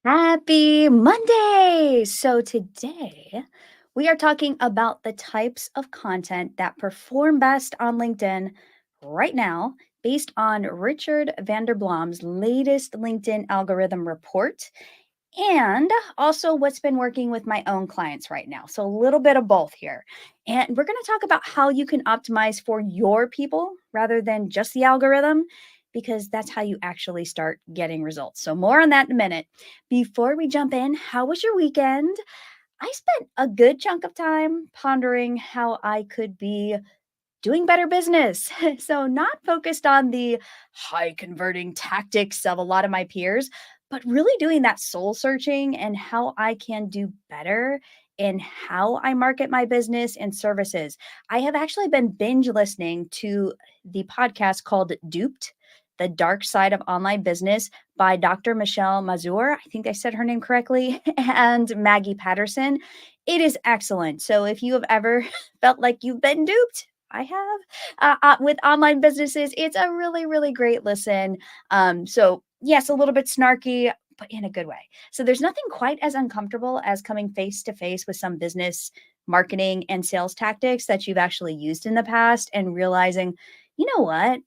Happy Monday! So, today we are talking about the types of content that perform best on LinkedIn right now, based on Richard Vanderblom's latest LinkedIn algorithm report, and also what's been working with my own clients right now. So, a little bit of both here. And we're going to talk about how you can optimize for your people rather than just the algorithm, because that's how you actually start getting results. So, more on that in a minute. Before we jump in, how was your weekend? I spent a good chunk of time pondering how I could be doing better business. So, not focused on the high converting tactics of a lot of my peers, but really doing that soul searching and how I can do better in how I market my business and services. I have actually been binge listening to the podcast called Duped. The Dark Side of Online Business by Dr. Michelle Mazur. I think I said her name correctly, and Maggie Patterson. It is excellent. So if you have ever felt like you've been duped, I have with online businesses. It's a really, really great listen. So, yes, a little bit snarky, but in a good way. So, there's nothing quite as uncomfortable as coming face to face with some business marketing and sales tactics that you've actually used in the past and realizing, you know what?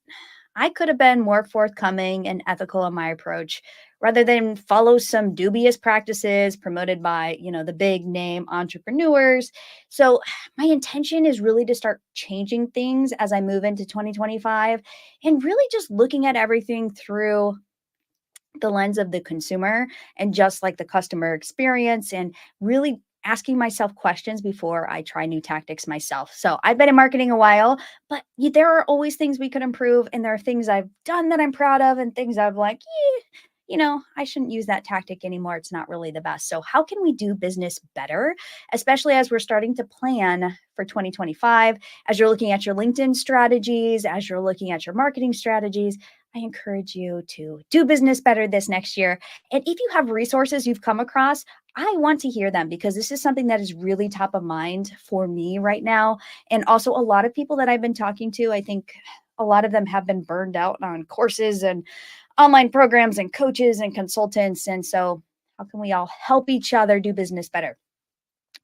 I could have been more forthcoming and ethical in my approach rather than follow some dubious practices promoted by, the big name entrepreneurs. So, my intention is really to start changing things as I move into 2025 and really just looking at everything through the lens of the consumer and just like the customer experience and really asking myself questions before I try new tactics myself. So I've been in marketing a while, but there are always things we could improve. And there are things I've done that I'm proud of and things I've like, I shouldn't use that tactic anymore. It's not really the best. So, how can we do business better, especially as we're starting to plan for 2025? As you're looking at your LinkedIn strategies, as you're looking at your marketing strategies, I encourage you to do business better this next year. And if you have resources you've come across, I want to hear them because this is something that is really top of mind for me right now. And also, a lot of people that I've been talking to, I think a lot of them have been burned out on courses and online programs and coaches and consultants. And so, how can we all help each other do business better?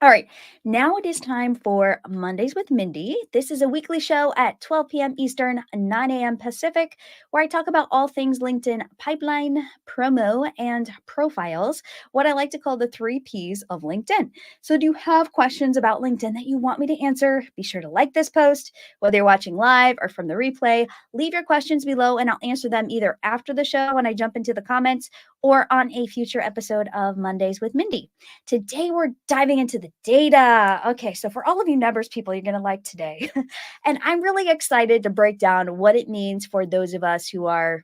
All right, now it is time for Mondays with Mindy. This is a weekly show at 12 p.m. Eastern, 9 a.m. Pacific, where I talk about all things LinkedIn pipeline, promo, and profiles, what I like to call the three P's of LinkedIn. So, do you have questions about LinkedIn that you want me to answer? Be sure to like this post, whether you're watching live or from the replay. Leave your questions below, and I'll answer them either after the show when I jump into the comments or on a future episode of Mondays with Mindy. Today, we're diving into the data. Okay, so for all of you numbers people, you're going to like today. And I'm really excited to break down what it means for those of us who are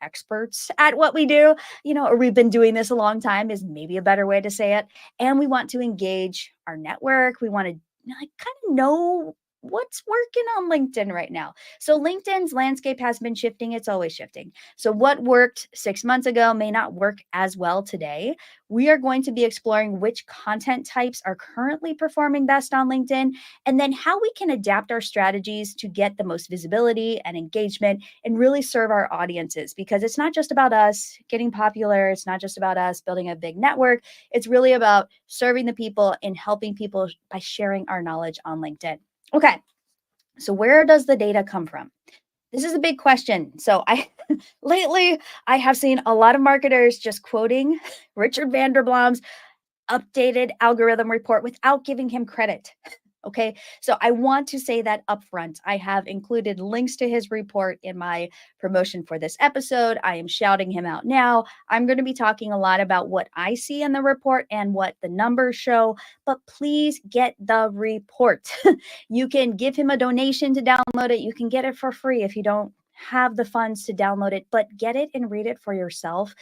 experts at what we do, or we've been doing this a long time, is maybe a better way to say it. And we want to engage our network. We want to kind of know what's working on LinkedIn right now. So LinkedIn's landscape has been shifting. It's always shifting. So what worked 6 months ago may not work as well today. We are going to be exploring which content types are currently performing best on LinkedIn, and then how we can adapt our strategies to get the most visibility and engagement and really serve our audiences. Because it's not just about us getting popular, it's not just about us building a big network. It's really about serving the people and helping people by sharing our knowledge on LinkedIn. Okay, so where does the data come from? This is a big question. So I lately I have seen a lot of marketers just quoting Richard Vanderblom's updated algorithm report without giving him credit. Okay, so I want to say that upfront. I have included links to his report in my promotion for this episode. I am shouting him out now. I'm going to be talking a lot about what I see in the report and what the numbers show, but please get the report. You can give him a donation to download it. You can get it for free if you don't have the funds to download it, but get it and read it for yourself.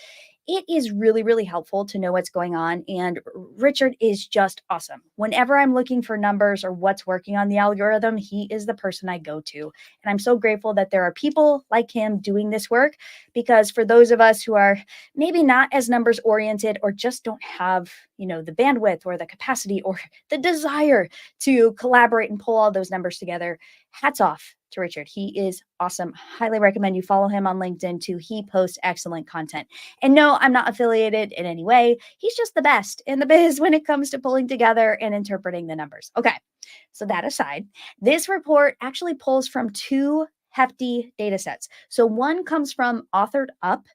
It is really, really helpful to know what's going on. And Richard is just awesome. Whenever I'm looking for numbers or what's working on the algorithm, he is the person I go to. And I'm so grateful that there are people like him doing this work, because for those of us who are maybe not as numbers oriented or just don't have, the bandwidth or the capacity or the desire to collaborate and pull all those numbers together, hats off to Richard. He is awesome. Highly recommend you follow him on LinkedIn too. He posts excellent content. And no, I'm not affiliated in any way. He's just the best in the biz when it comes to pulling together and interpreting the numbers. Okay, so that aside, this report actually pulls from two hefty data sets. So one comes from Authored Up,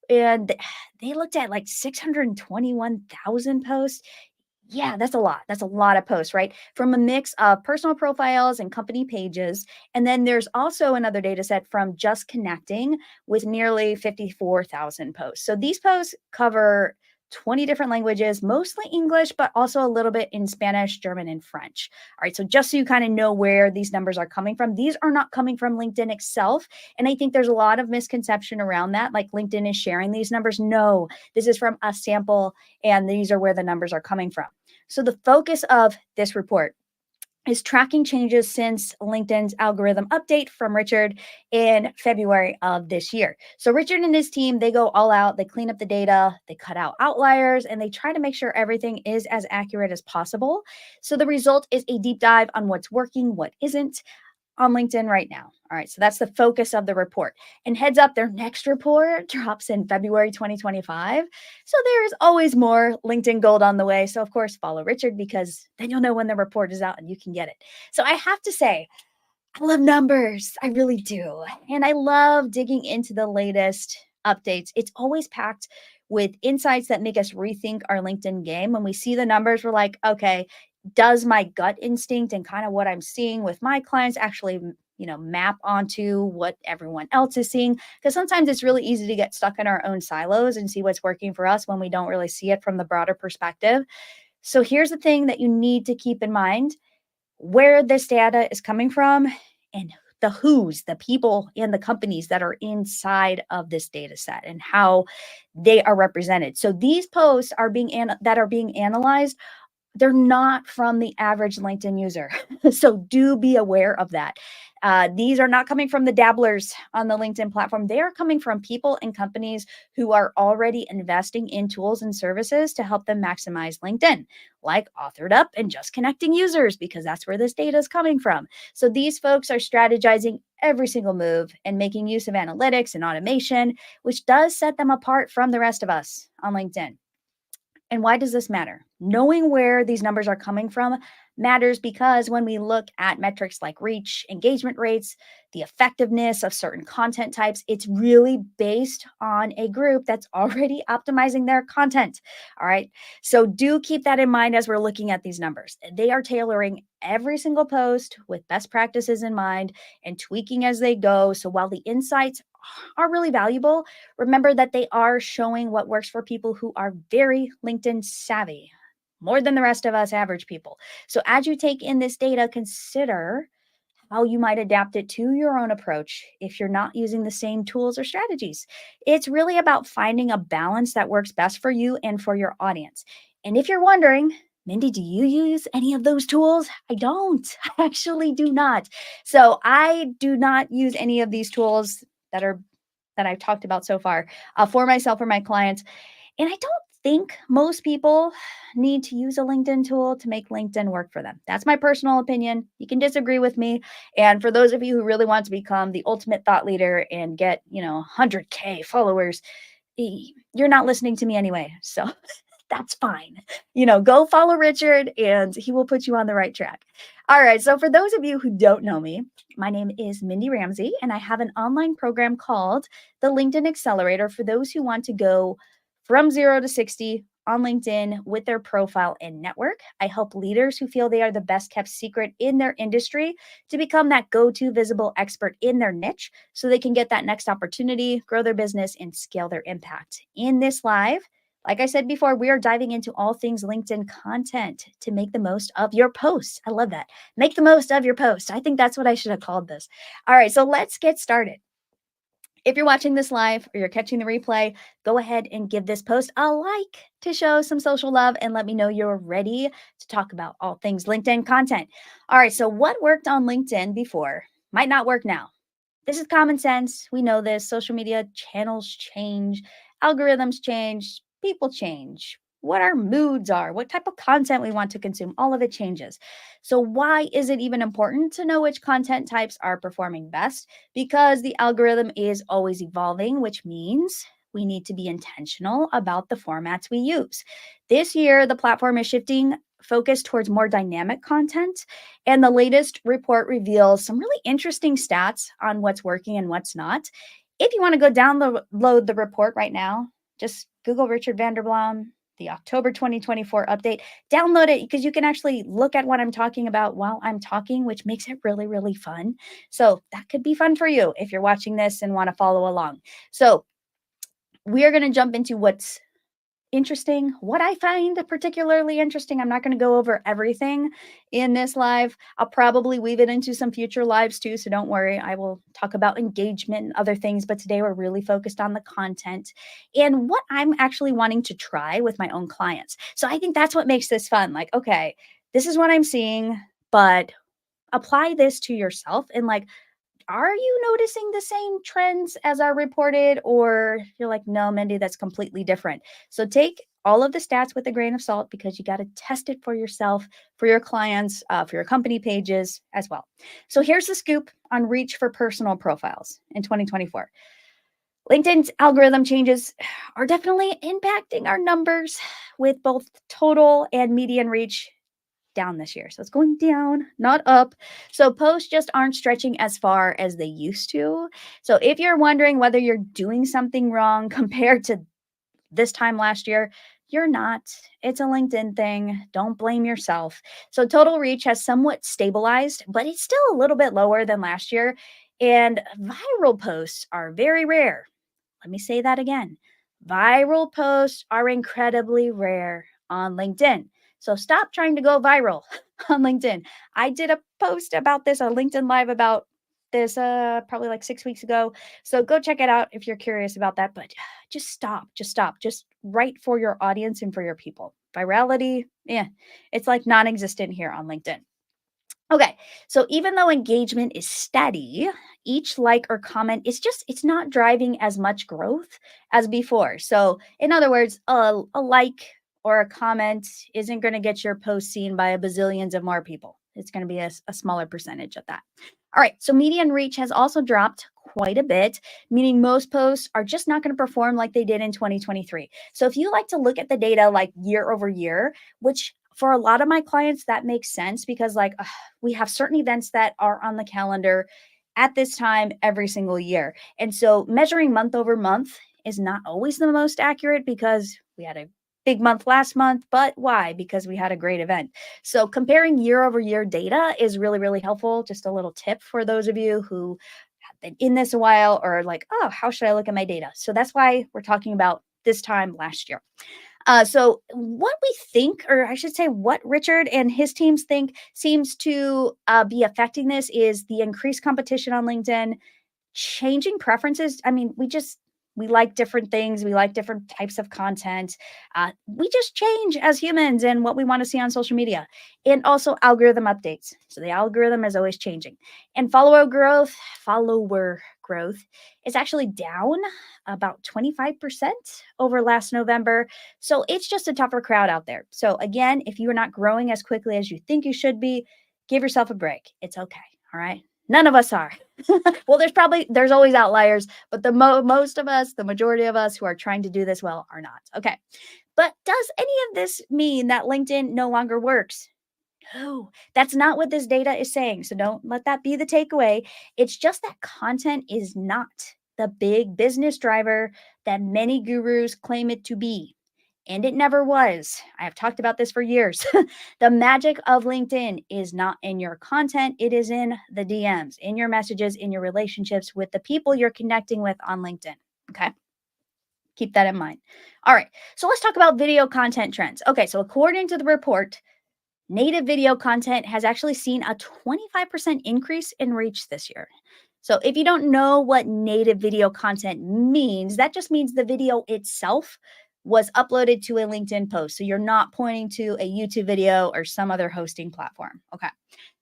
and they looked at like 621,000 posts. Yeah, that's a lot. That's a lot of posts, right? From a mix of personal profiles and company pages. And then there's also another data set from Just Connecting with nearly 54,000 posts. So these posts cover 20 different languages, mostly English, but also a little bit in Spanish, German, and French. All right. So just so you kind of know where these numbers are coming from, these are not coming from LinkedIn itself. And I think there's a lot of misconception around that. Like LinkedIn is sharing these numbers. No, this is from a sample, and these are where the numbers are coming from. So the focus of this report is tracking changes since LinkedIn's algorithm update from Richard in February of this year. So Richard and his team, they go all out, they clean up the data, they cut out outliers, and they try to make sure everything is as accurate as possible. So the result is a deep dive on what's working, what isn't, on LinkedIn right now. All right, so that's the focus of the report. And heads up, their next report drops in February 2025. So there's always more LinkedIn gold on the way. So, of course, follow Richard because then you'll know when the report is out and you can get it. So, I have to say, I love numbers. I really do. And I love digging into the latest updates. It's always packed with insights that make us rethink our LinkedIn game. When we see the numbers, we're like, okay, does my gut instinct and kind of what I'm seeing with my clients actually, map onto what everyone else is seeing? Because sometimes it's really easy to get stuck in our own silos and see what's working for us when we don't really see it from the broader perspective. So here's the thing that you need to keep in mind: where this data is coming from and the who's, the people and the companies that are inside of this data set and how they are represented. So these posts are being analyzed, they're not from the average LinkedIn user. So do be aware of that. These are not coming from the dabblers on the LinkedIn platform. They are coming from people and companies who are already investing in tools and services to help them maximize LinkedIn, like Authored Up and Just Connecting users, because that's where this data is coming from. So these folks are strategizing every single move and making use of analytics and automation, which does set them apart from the rest of us on LinkedIn. And why does this matter? Knowing where these numbers are coming from matters because when we look at metrics like reach, engagement rates, the effectiveness of certain content types, it's really based on a group that's already optimizing their content. All right. So do keep that in mind as we're looking at these numbers. They are tailoring every single post with best practices in mind and tweaking as they go. So while the insights are really valuable, remember that they are showing what works for people who are very LinkedIn savvy, more than the rest of us average people. So as you take in this data, consider how you might adapt it to your own approach if you're not using the same tools or strategies. It's really about finding a balance that works best for you and for your audience. And if you're wondering, Mindy, do you use any of those tools? I don't. I actually do not. So I do not use any of these tools that are that I've talked about so far for myself or my clients. And I don't think most people need to use a LinkedIn tool to make LinkedIn work for them. That's my personal opinion. You can disagree with me. And for those of you who really want to become the ultimate thought leader and get, 100K followers, you're not listening to me anyway. So that's fine. Go follow Richard and he will put you on the right track. All right. So, for those of you who don't know me, my name is Mindy Ramsey, and I have an online program called the LinkedIn Accelerator for those who want to go from 0 to 60 on LinkedIn with their profile and network. I help leaders who feel they are the best kept secret in their industry to become that go to visible expert in their niche so they can get that next opportunity, grow their business, and scale their impact. In this live, like I said before, we are diving into all things LinkedIn content to make the most of your posts. I love that. Make the most of your post. I think that's what I should have called this. All right, so let's get started. If you're watching this live or you're catching the replay, go ahead and give this post a like to show some social love and let me know you're ready to talk about all things LinkedIn content. All right, so what worked on LinkedIn before might not work now. This is common sense. We know this. Social media channels change, algorithms change, people change. What our moods are, what type of content we want to consume, all of it changes. So, why is it even important to know which content types are performing best? Because the algorithm is always evolving, which means we need to be intentional about the formats we use. This year, the platform is shifting focus towards more dynamic content, and the latest report reveals some really interesting stats on what's working and what's not. If you want to go download the report right now, just Google Richard Vanderblom, the October 2024 update. Download it because you can actually look at what I'm talking about while I'm talking, which makes it really, really fun. So that could be fun for you if you're watching this and want to follow along. So we are going to jump into what's interesting, what I find particularly interesting. I'm not going to go over everything in this live. I'll probably weave it into some future lives too, so don't worry. I will talk about engagement and other things, but today we're really focused on the content and what I'm actually wanting to try with my own clients. So I think that's what makes this fun. Like, okay, this is what I'm seeing, but apply this to yourself and like, are you noticing the same trends as are reported? Or you're like, no, Mindy, that's completely different. So take all of the stats with a grain of salt because you got to test it for yourself, for your clients, for your company pages as well. So here's the scoop on reach for personal profiles in 2024. LinkedIn's algorithm changes are definitely impacting our numbers with both total and median reach down this year. So it's going down, not up. So posts just aren't stretching as far as they used to. So if you're wondering whether you're doing something wrong compared to this time last year, you're not. It's a LinkedIn thing. Don't blame yourself. So total reach has somewhat stabilized, but it's still a little bit lower than last year. And viral posts are very rare. Let me say that again. Viral posts are incredibly rare on LinkedIn. So stop trying to go viral on LinkedIn. I did a post about this, a LinkedIn Live about this probably like 6 weeks ago. So go check it out if you're curious about that. But just stop. Just write for your audience and for your people. Virality, yeah, it's like non-existent here on LinkedIn. Okay, so even though engagement is steady, each like or comment is just, it's not driving as much growth as before. So, in other words, a like or a comment isn't going to get your post seen by a bazillions of more people. It's going to be a smaller percentage of that. All right, so median reach has also dropped quite a bit, meaning most posts are just not going to perform like they did in 2023. So, if you like to look at the data like year over year, which for a lot of my clients, that makes sense because, like, we have certain events that are on the calendar at this time every single year. And so measuring month over month is not always the most accurate because we had a big month last month, but why? Because we had a great event. So comparing year over year data is really, really helpful. Just a little tip for those of you who have been in this a while or like, oh, how should I look at my data? So that's why we're talking about this time last year. So what we think, or I should say what Richard and his teams think seems to be affecting this is the increased competition on LinkedIn, changing preferences. I mean, we like different things. We like different types of content. We just change as humans and what we want to see on social media, and also algorithm updates. So the algorithm is always changing, and follower growth is actually down about 25% over last November. So it's just a tougher crowd out there. So again, if you are not growing as quickly as you think you should be, give yourself a break. It's okay. All right. None of us are. Well, there's always outliers, but most of us, the majority of us who are trying to do this well are not. Okay. But does any of this mean that LinkedIn no longer works? No, that's not what this data is saying. So don't let that be the takeaway. It's just that content is not the big business driver that many gurus claim it to be. And it never was. I have talked about this for years. The magic of LinkedIn is not in your content, it is in the DMs, in your messages, in your relationships with the people you're connecting with on LinkedIn. Okay. Keep that in mind. All right. So let's talk about video content trends. Okay. So according to the report, native video content has actually seen a 25% increase in reach this year. So if you don't know what native video content means, that just means the video itself was uploaded to a LinkedIn post. So you're not pointing to a YouTube video or some other hosting platform. Okay.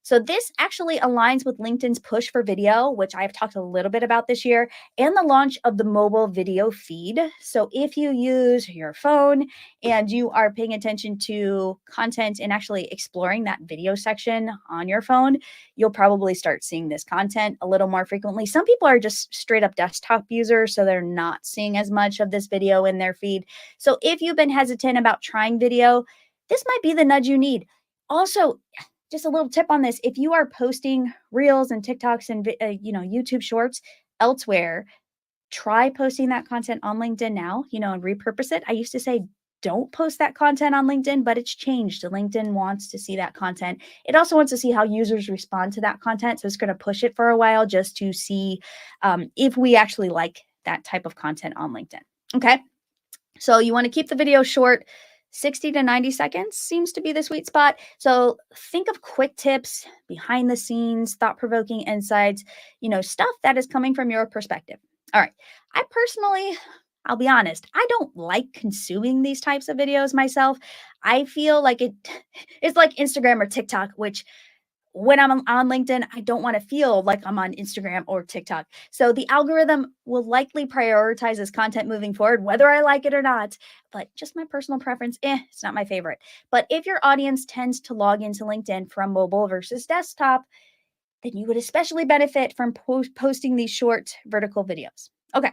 So this actually aligns with LinkedIn's push for video, which I've talked a little bit about this year, and the launch of the mobile video feed. So if you use your phone and you are paying attention to content and actually exploring that video section on your phone, you'll probably start seeing this content a little more frequently. Some people are just straight up desktop users, so they're not seeing as much of this video in their feed. So if you've been hesitant about trying video, this might be the nudge you need. Also, just a little tip on this, if you are posting reels and TikToks and YouTube shorts elsewhere, try posting that content on LinkedIn now, and repurpose it. I used to say don't post that content on LinkedIn, but it's changed. LinkedIn wants to see that content. It also wants to see how users respond to that content. So it's going to push it for a while just to see if we actually like that type of content on LinkedIn. Okay. So you want to keep the video short. 60 to 90 seconds seems to be the sweet spot. So think of quick tips, behind the scenes, thought provoking insights, stuff that is coming from your perspective. All right. I personally, I'll be honest, I don't like consuming these types of videos myself. I feel like it's like Instagram or TikTok, which when I'm on LinkedIn, I don't want to feel like I'm on Instagram or TikTok. So the algorithm will likely prioritize this content moving forward, whether I like it or not. But just my personal preference, it's not my favorite. But if your audience tends to log into LinkedIn from mobile versus desktop, then you would especially benefit from posting these short vertical videos. Okay.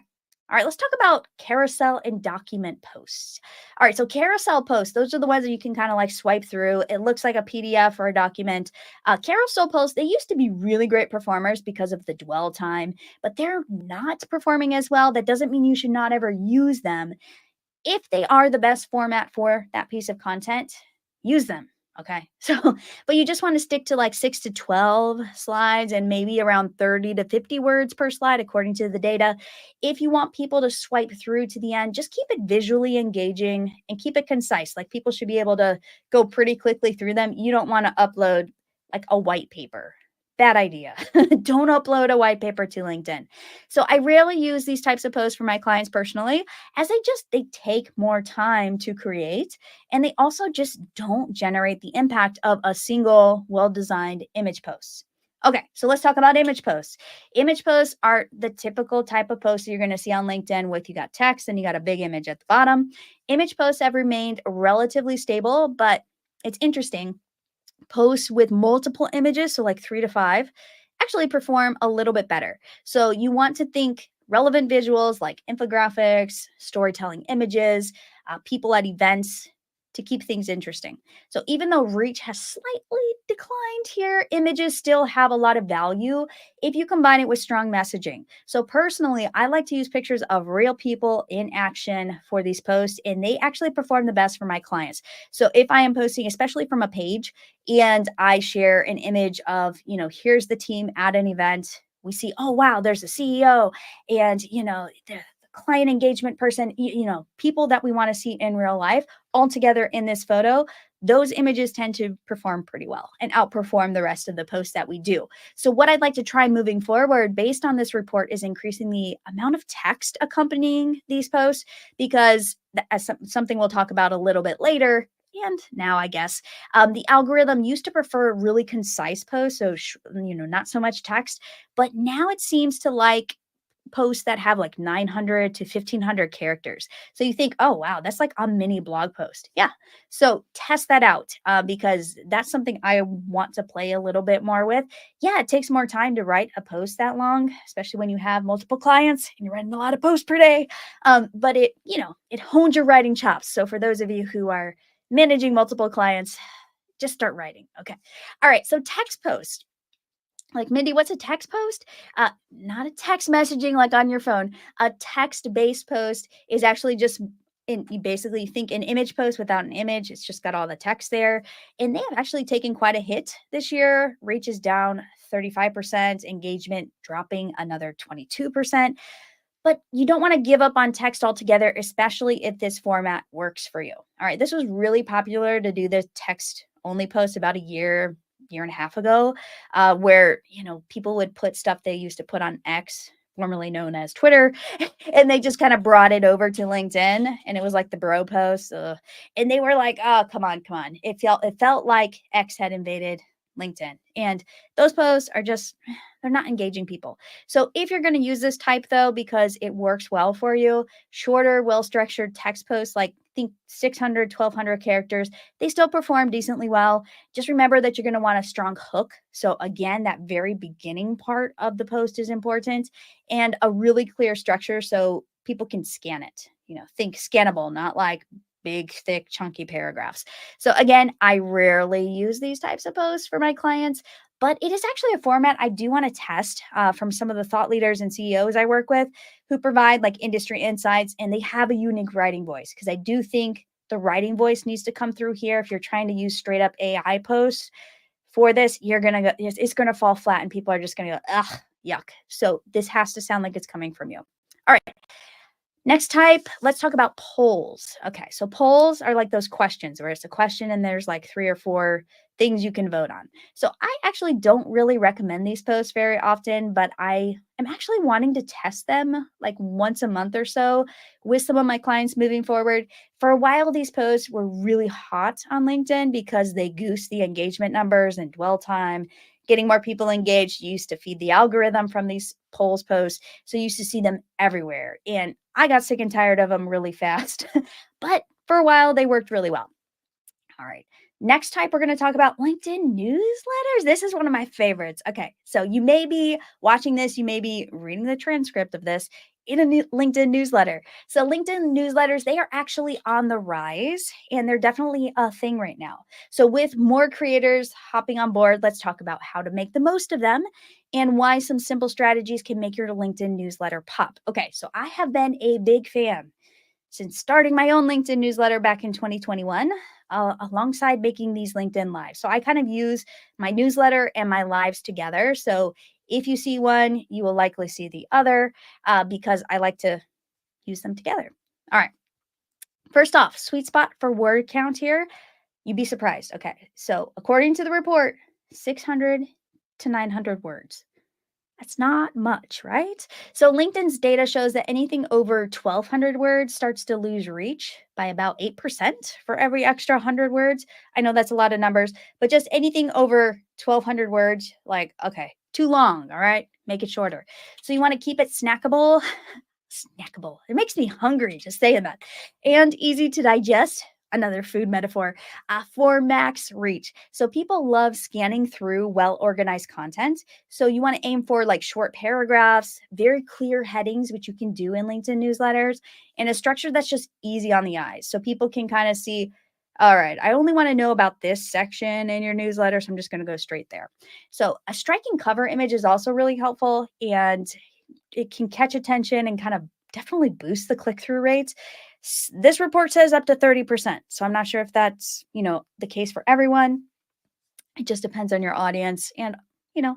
All right, let's talk about carousel and document posts. All right, so carousel posts, those are the ones that you can kind of like swipe through. It looks like a PDF or a document. Carousel posts, they used to be really great performers because of the dwell time, but they're not performing as well. That doesn't mean you should not ever use them. If they are the best format for that piece of content, use them. Okay. So, but you just want to stick to like 6 to 12 slides and maybe around 30 to 50 words per slide, according to the data. If you want people to swipe through to the end, just keep it visually engaging and keep it concise. Like people should be able to go pretty quickly through them. You don't want to upload like a white paper. Bad idea. Don't upload a white paper to LinkedIn. So I rarely use these types of posts for my clients personally, as they take more time to create, and they also just don't generate the impact of a single well-designed image post. Okay, so let's talk about image posts. Image posts are the typical type of post that you're going to see on LinkedIn with you got text and you got a big image at the bottom. Image posts have remained relatively stable, but it's interesting. Posts with multiple images, so like 3 to 5, actually perform a little bit better. So you want to think relevant visuals like infographics, storytelling images, people at events to keep things interesting. So even though reach has slightly declined here, images still have a lot of value if you combine it with strong messaging. So personally, I like to use pictures of real people in action for these posts, and they actually perform the best for my clients. So if I am posting, especially from a page, and I share an image of, here's the team at an event. We see, oh, wow, there's a CEO and, the client engagement person, people that we want to see in real life all together in this photo. Those images tend to perform pretty well and outperform the rest of the posts that we do. So, what I'd like to try moving forward based on this report is increasing the amount of text accompanying these posts, because as something we'll talk about a little bit later, and now I guess the algorithm used to prefer really concise posts, so not so much text, but now it seems to like posts that have like 900 to 1500 characters. So you think, oh wow, that's like a mini blog post. Yeah. So test that out, because that's something I want to play a little bit more with. Yeah, it takes more time to write a post that long, especially when you have multiple clients and you're writing a lot of posts per day. But it hones your writing chops. So for those of you who are managing multiple clients, just start writing. Okay. All right. So text post. Like, Mindy, what's a text post? Not a text messaging like on your phone. A text-based post is actually just you basically think an image post without an image. It's just got all the text there. And they have actually taken quite a hit this year. Reach is down 35%, engagement dropping another 22%. But you don't want to give up on text altogether, especially if this format works for you. All right, this was really popular to do the text only post about a year and a half ago, where people would put stuff they used to put on X, formerly known as Twitter, and they just kind of brought it over to LinkedIn, and it was like the bro post, and they were like, "Oh, come on!" It felt like X had invaded LinkedIn. And those posts are just, they're not engaging people. So if you're going to use this type though, because it works well for you, shorter, well structured text posts, like think 600, 1200 characters, they still perform decently well. Just remember that you're going to want a strong hook. So again, that very beginning part of the post is important, and a really clear structure so people can scan it. Think scannable, not like big, thick, chunky paragraphs. So again, I rarely use these types of posts for my clients, but it is actually a format I do want to test from some of the thought leaders and CEOs I work with who provide like industry insights, and they have a unique writing voice, because I do think the writing voice needs to come through here. If you're trying to use straight up AI posts for this, you're gonna go, it's gonna fall flat, and people are just gonna go, ugh, yuck. So this has to sound like it's coming from you. All right. Next type, let's talk about polls. Okay, so polls are like those questions where it's a question and there's like three or four things you can vote on. So I actually don't really recommend these posts very often, but I am actually wanting to test them like once a month or so with some of my clients moving forward. For a while, these posts were really hot on LinkedIn because they goose the engagement numbers and dwell time. Getting more people engaged used to feed the algorithm from these polls posts. So you used to see them everywhere. And I got sick and tired of them really fast. But for a while, they worked really well. All right. Next type, we're going to talk about LinkedIn newsletters. This is one of my favorites. Okay. So you may be watching this, you may be reading the transcript of this in a LinkedIn newsletter. So LinkedIn newsletters, they are actually on the rise, and they're definitely a thing right now. So with more creators hopping on board, let's talk about how to make the most of them and why some simple strategies can make your LinkedIn newsletter pop. Okay. So I have been a big fan since starting my own LinkedIn newsletter back in 2021, alongside making these LinkedIn lives. So I kind of use my newsletter and my lives together. So if you see one, you will likely see the other, because I like to use them together. All right. First off, sweet spot for word count here. You'd be surprised. Okay. So according to the report, 600 to 900 words. That's not much, right? So LinkedIn's data shows that anything over 1,200 words starts to lose reach by about 8% for every extra 100 words. I know that's a lot of numbers, but just anything over 1,200 words, like, okay, too long, all right? Make it shorter. So you want to keep it snackable. Snackable. It makes me hungry just saying that. And easy to digest. Another food metaphor, for max reach. So people love scanning through well organized content. So you want to aim for like short paragraphs, very clear headings, which you can do in LinkedIn newsletters, and a structure that's just easy on the eyes. So people can kind of see, all right, I only want to know about this section in your newsletter, so I'm just going to go straight there. So a striking cover image is also really helpful, and it can catch attention and kind of definitely boost the click-through rates. This report says up to 30%. So I'm not sure if that's, the case for everyone. It just depends on your audience and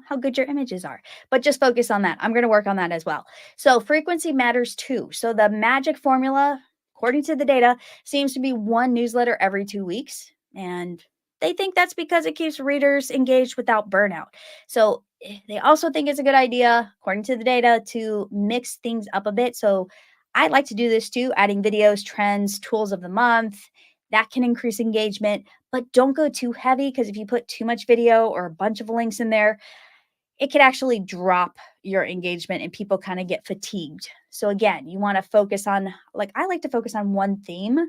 how good your images are. But just focus on that. I'm going to work on that as well. So frequency matters too. So the magic formula, according to the data, seems to be one newsletter every 2 weeks. And they think that's because it keeps readers engaged without burnout. So they also think it's a good idea, according to the data, to mix things up a bit. So I like to do this too, adding videos, trends, tools of the month. That can increase engagement, but don't go too heavy, because if you put too much video or a bunch of links in there, it could actually drop your engagement and people kind of get fatigued. So again, you want to focus on, like, I like to focus on one theme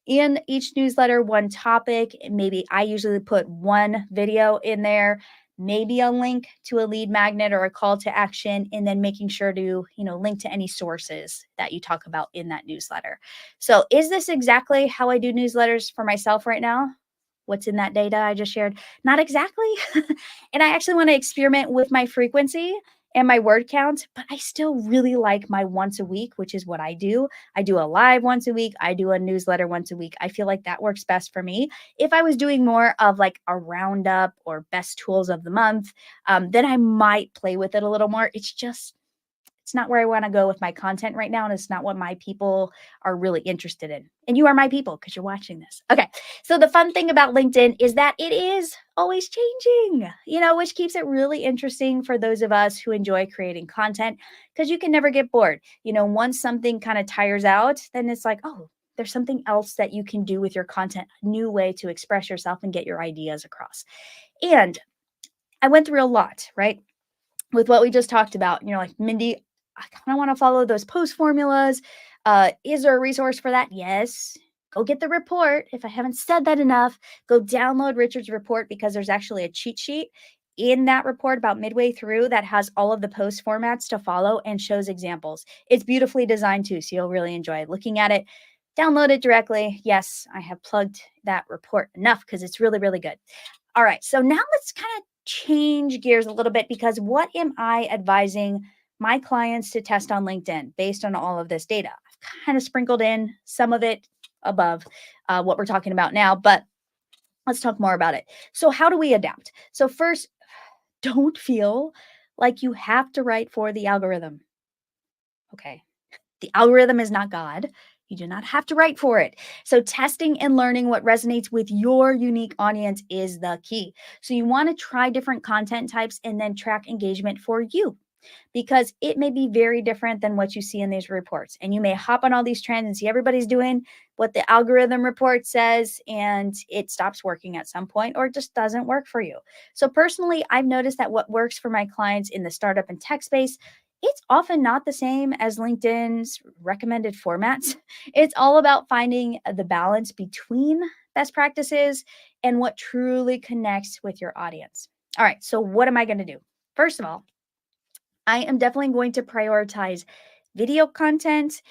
in each newsletter, one topic. Maybe I usually put one video in there, maybe a link to a lead magnet or a call to action, and then making sure to, link to any sources that you talk about in that newsletter. So is this exactly how I do newsletters for myself right now? What's in that data I just shared? Not exactly. And I actually want to experiment with my frequency and my word count, but I still really like my once a week, which is what I do. I do a live once a week. I do a newsletter once a week. I feel like that works best for me. If I was doing more of like a roundup or best tools of the month, then I might play with it a little more. It's not where I want to go with my content right now. And it's not what my people are really interested in. And you are my people because you're watching this. Okay. So the fun thing about LinkedIn is that it is always changing, which keeps it really interesting for those of us who enjoy creating content, because you can never get bored. Once something kind of tires out, then it's like, oh, there's something else that you can do with your content, a new way to express yourself and get your ideas across. And I went through a lot, right? With what we just talked about. And you're like, Mindy, I kind of want to follow those post formulas. Is there a resource for that? Yes. Go get the report. If I haven't said that enough, go download Richard's report because there's actually a cheat sheet in that report about midway through that has all of the post formats to follow and shows examples. It's beautifully designed too, so you'll really enjoy looking at it. Download it directly. Yes, I have plugged that report enough because it's really, really good. All right, so now let's kind of change gears a little bit because what am I advising my clients to test on LinkedIn based on all of this data? I've kind of sprinkled in some of it above what we're talking about now, but let's talk more about it. So, how do we adapt? So, first, don't feel like you have to write for the algorithm. Okay. The algorithm is not God. You do not have to write for it. So, testing and learning what resonates with your unique audience is the key. So, you want to try different content types and then track engagement for you because it may be very different than what you see in these reports. And you may hop on all these trends and see everybody's doing what the algorithm report says, and it stops working at some point or it just doesn't work for you. So, personally, I've noticed that what works for my clients in the startup and tech space, it's often not the same as LinkedIn's recommended formats. It's all about finding the balance between best practices and what truly connects with your audience. All right, so what am I going to do? First of all, I am definitely going to prioritize video content,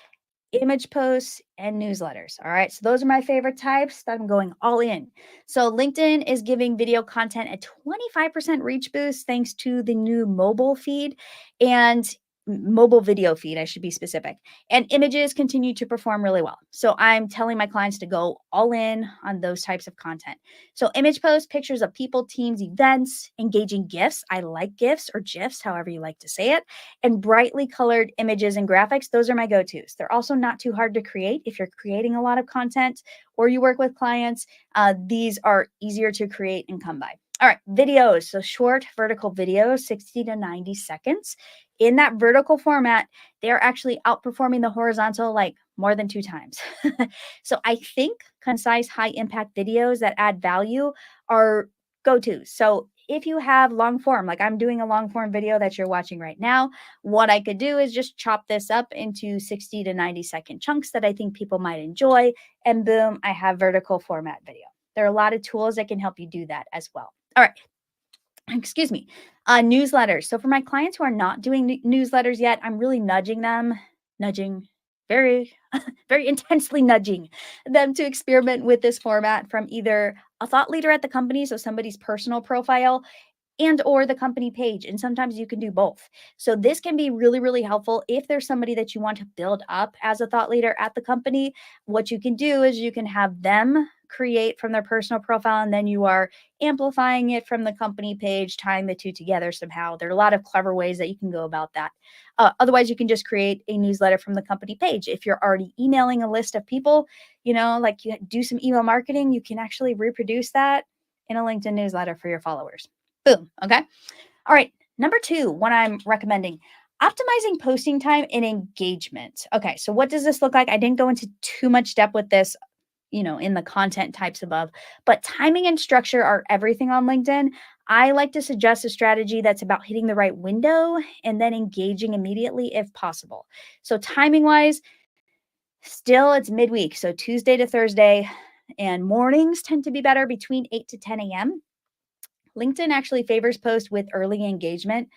image posts, and newsletters. All right. So those are my favorite types that I'm going all in. So LinkedIn is giving video content a 25% reach boost thanks to the new mobile feed and mobile video feed, I should be specific. And images continue to perform really well. So I'm telling my clients to go all in on those types of content. So image posts, pictures of people, teams, events, engaging GIFs. I like GIFs or GIFs, however you like to say it, and brightly colored images and graphics. Those are my go-tos. They're also not too hard to create if you're creating a lot of content or you work with clients. These are easier to create and come by. All right, videos. So short vertical videos, 60 to 90 seconds. In that vertical format, they are actually outperforming the horizontal like more than 2 times. So I think concise, high impact videos that add value are go tos. So if you have long form, like I'm doing a long form video that you're watching right now, what I could do is just chop this up into 60 to 90-second chunks that I think people might enjoy. And boom, I have vertical format video. There are a lot of tools that can help you do that as well. All right. Excuse me. Newsletters. So for my clients who are not doing newsletters yet, I'm really nudging, very, very intensely nudging them to experiment with this format from either a thought leader at the company, so somebody's personal profile, and or the company page, and sometimes you can do both. So this can be really, really helpful if there's somebody that you want to build up as a thought leader at the company. What you can do is you can have them create from their personal profile, and then you are amplifying it from the company page, tying the two together somehow. There are a lot of clever ways that you can go about that. Otherwise, you can just create a newsletter from the company page. If you're already emailing a list of people, like you do some email marketing, you can actually reproduce that in a LinkedIn newsletter for your followers. Boom. Okay. All right. Number 2, what I'm recommending, optimizing posting time and engagement. Okay. So what does this look like? I didn't go into too much depth with this, in the content types above, but timing and structure are everything on LinkedIn. I like to suggest a strategy that's about hitting the right window and then engaging immediately if possible. So timing wise, still it's midweek. So Tuesday to Thursday, and mornings tend to be better between 8 to 10 a.m. LinkedIn actually favors posts with early engagement.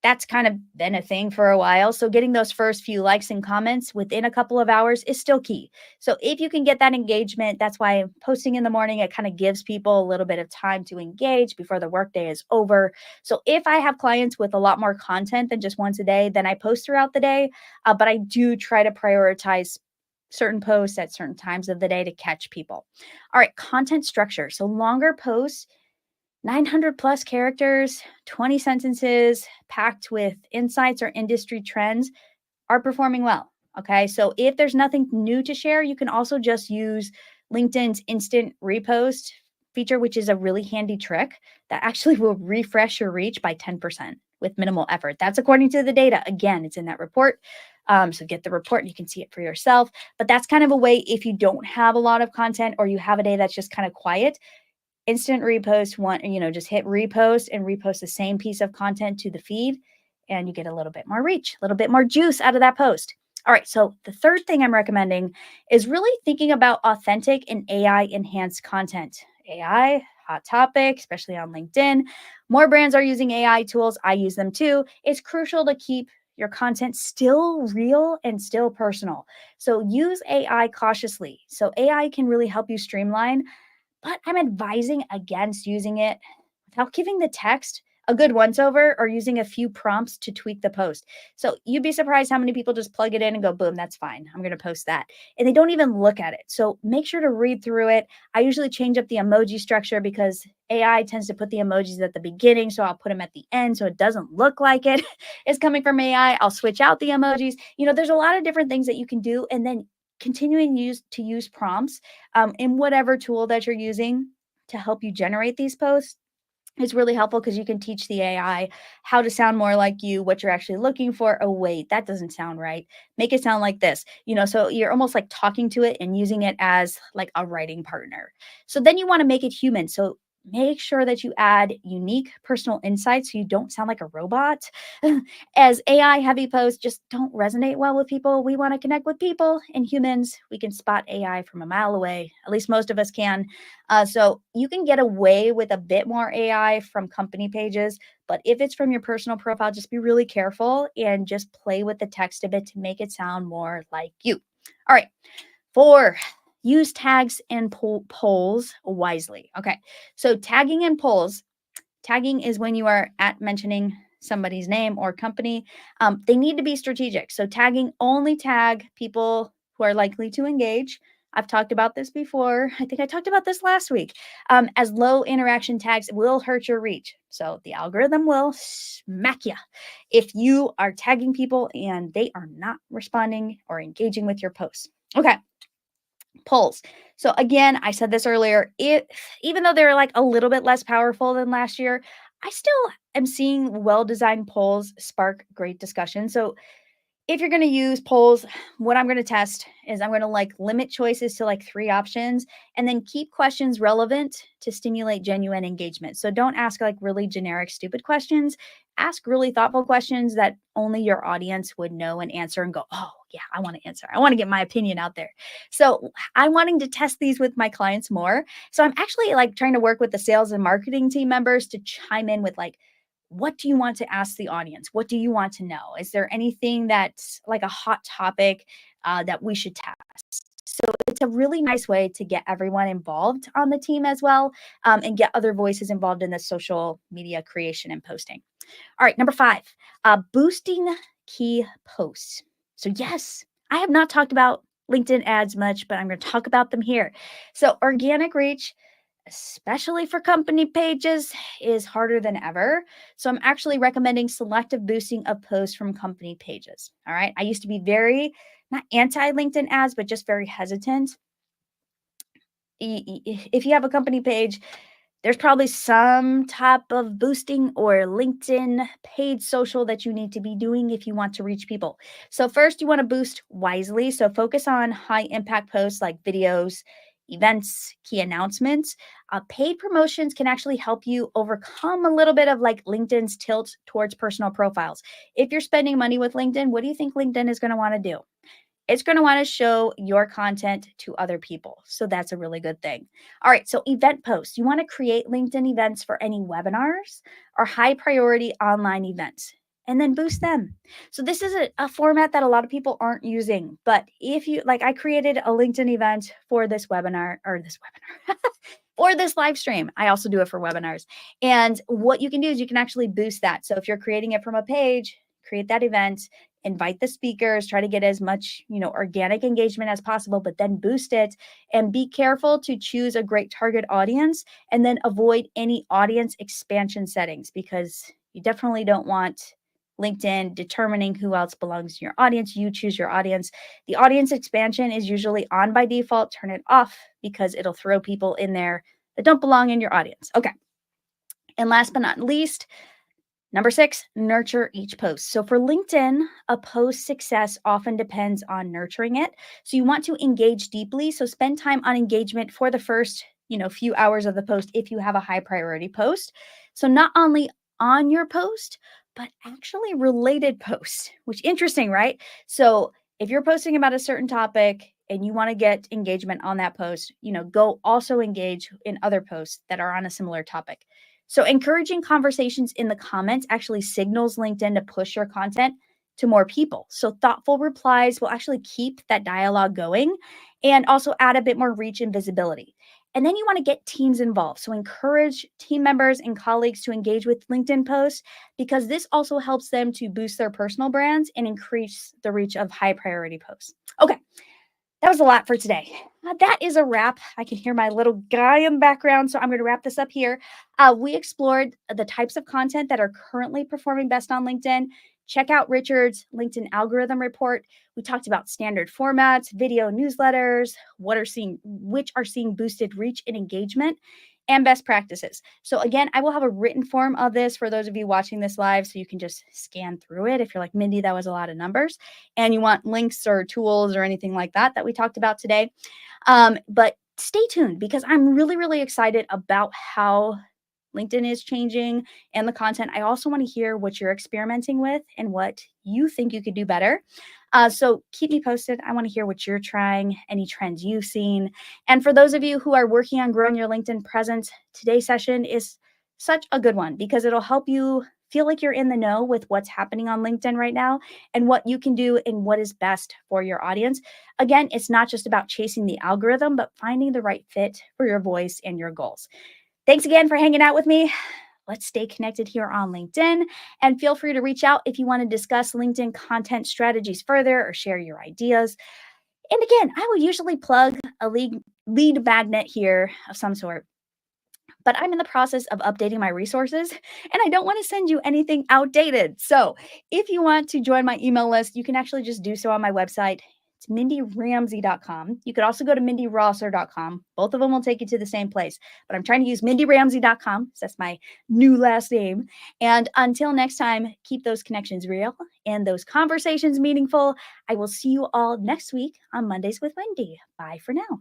That's kind of been a thing for a while. So getting those first few likes and comments within a couple of hours is still key. So if you can get that engagement, that's why posting in the morning, it kind of gives people a little bit of time to engage before the workday is over. So if I have clients with a lot more content than just once a day, then I post throughout the day. But I do try to prioritize certain posts at certain times of the day to catch people. All right, content structure. So longer posts, 900 plus characters, 20 sentences, packed with insights or industry trends are performing well. Okay. So if there's nothing new to share, you can also just use LinkedIn's instant repost feature, which is a really handy trick that actually will refresh your reach by 10% with minimal effort. That's according to the data. Again, it's in that report. So get the report and you can see it for yourself. But that's kind of a way if you don't have a lot of content or you have a day that's just kind of quiet, instant repost, just hit repost and repost the same piece of content to the feed, and you get a little bit more reach, a little bit more juice out of that post. All right, so the third thing I'm recommending is really thinking about authentic and AI enhanced content. AI, hot topic, especially on LinkedIn. More brands are using AI tools. I use them too. It's crucial to keep your content still real and still personal. So use AI cautiously. So AI can really help you streamline, but I'm advising against using it without giving the text a good once over or using a few prompts to tweak the post. So you'd be surprised how many people just plug it in and go, boom, that's fine. I'm going to post that. And they don't even look at it. So make sure to read through it. I usually change up the emoji structure because AI tends to put the emojis at the beginning. So I'll put them at the end so it doesn't look like it is coming from AI. I'll switch out the emojis. There's a lot of different things that you can do. And then continuing to use prompts in whatever tool that you're using to help you generate these posts is really helpful because you can teach the AI how to sound more like you, what you're actually looking for. Oh, wait, that doesn't sound right. Make it sound like this. So you're almost like talking to it and using it as like a writing partner. So then you want to make it human. So make sure that you add unique personal insights so you don't sound like a robot. As AI heavy posts just don't resonate well with people. We want to connect with people and humans. We can spot AI from a mile away. At least most of us can. So you can get away with a bit more AI from company pages, but if it's from your personal profile, just be really careful and just play with the text a bit to make it sound more like you. All right. 4, use tags and polls wisely. Okay. So tagging and polls. Tagging is when you are at mentioning somebody's name or company. They need to be strategic. So tagging, only tag people who are likely to engage. I've talked about this before. I think I talked about this last week. As low interaction tags will hurt your reach. So the algorithm will smack you if you are tagging people and they are not responding or engaging with your posts. Okay. Polls. So again, I said this earlier, even though they're like a little bit less powerful than last year, I still am seeing well-designed polls spark great discussion. So if you're going to use polls, what I'm going to test is I'm going to like limit choices to like 3 options and then keep questions relevant to stimulate genuine engagement. So don't ask like really generic, stupid questions. Ask really thoughtful questions that only your audience would know and answer and go, oh, yeah, I want to answer. I want to get my opinion out there. So I'm wanting to test these with my clients more. So I'm actually like trying to work with the sales and marketing team members to chime in with like, what do you want to ask the audience? What do you want to know? Is there anything that's like a hot topic that we should test? So it's a really nice way to get everyone involved on the team as well, and get other voices involved in the social media creation and posting. All right, number 5, boosting key posts. So yes, I have not talked about LinkedIn ads much, but I'm going to talk about them here. So organic reach, especially for company pages, is harder than ever. So I'm actually recommending selective boosting of posts from company pages. All right. I used to be very, not anti LinkedIn ads, but just very hesitant. If you have a company page, there's probably some type of boosting or LinkedIn paid social that you need to be doing if you want to reach people. So first, you want to boost wisely. So focus on high impact posts like videos, events, key announcements. Paid promotions can actually help you overcome a little bit of like LinkedIn's tilt towards personal profiles. If you're spending money with LinkedIn, what do you think LinkedIn is going to want to do? It's going to want to show your content to other people. So that's a really good thing. All right. So event posts. You want to create LinkedIn events for any webinars or high priority online events and then boost them. So this is a format that a lot of people aren't using. But if you like, I created a LinkedIn event for this webinar or this live stream. I also do it for webinars. And what you can do is you can actually boost that. So if you're creating it from a page, create that event, invite the speakers, try to get as much, organic engagement as possible, but then boost it and be careful to choose a great target audience and then avoid any audience expansion settings because you definitely don't want LinkedIn determining who else belongs in your audience. You choose your audience. The audience expansion is usually on by default. Turn it off because it'll throw people in there that don't belong in your audience. Okay. And last but not least, number 6, nurture each post. So for LinkedIn, a post success often depends on nurturing it. So you want to engage deeply. So spend time on engagement for the first few hours of the post if you have a high priority post. So not only on your post, but actually related posts, which interesting, right? So if you're posting about a certain topic and you want to get engagement on that post, go also engage in other posts that are on a similar topic. So encouraging conversations in the comments actually signals LinkedIn to push your content to more people. So thoughtful replies will actually keep that dialogue going and also add a bit more reach and visibility. And then you want to get teams involved. So encourage team members and colleagues to engage with LinkedIn posts because this also helps them to boost their personal brands and increase the reach of high priority posts. Okay, that was a lot for today. That is a wrap. I can hear my little guy in the background, so I'm going to wrap this up here. We explored the types of content that are currently performing best on LinkedIn. Check out Richard's LinkedIn algorithm report. We talked about standard formats, video newsletters, which are seeing boosted reach and engagement, and best practices. So again, I will have a written form of this for those of you watching this live, so you can just scan through it. If you're like, Mindy, that was a lot of numbers, and you want links or tools or anything like that we talked about today. But stay tuned because I'm really, really excited about how LinkedIn is changing and the content. I also want to hear what you're experimenting with and what you think you could do better. So keep me posted. I want to hear what you're trying, any trends you've seen. And for those of you who are working on growing your LinkedIn presence, today's session is such a good one because it'll help you feel like you're in the know with what's happening on LinkedIn right now and what you can do and what is best for your audience. Again, it's not just about chasing the algorithm, but finding the right fit for your voice and your goals. Thanks again for hanging out with me. Let's stay connected here on LinkedIn, and feel free to reach out if you want to discuss LinkedIn content strategies further or share your ideas. And again, I will usually plug a lead magnet here of some sort, but I'm in the process of updating my resources and I don't want to send you anything outdated. So if you want to join my email list, you can actually just do so on my website. It's mindyramsey.com. You could also go to mindyrosser.com. Both of them will take you to the same place, but I'm trying to use mindyramsey.com. So that's my new last name. And until next time, keep those connections real and those conversations meaningful. I will see you all next week on Mondays with Mindy. Bye for now.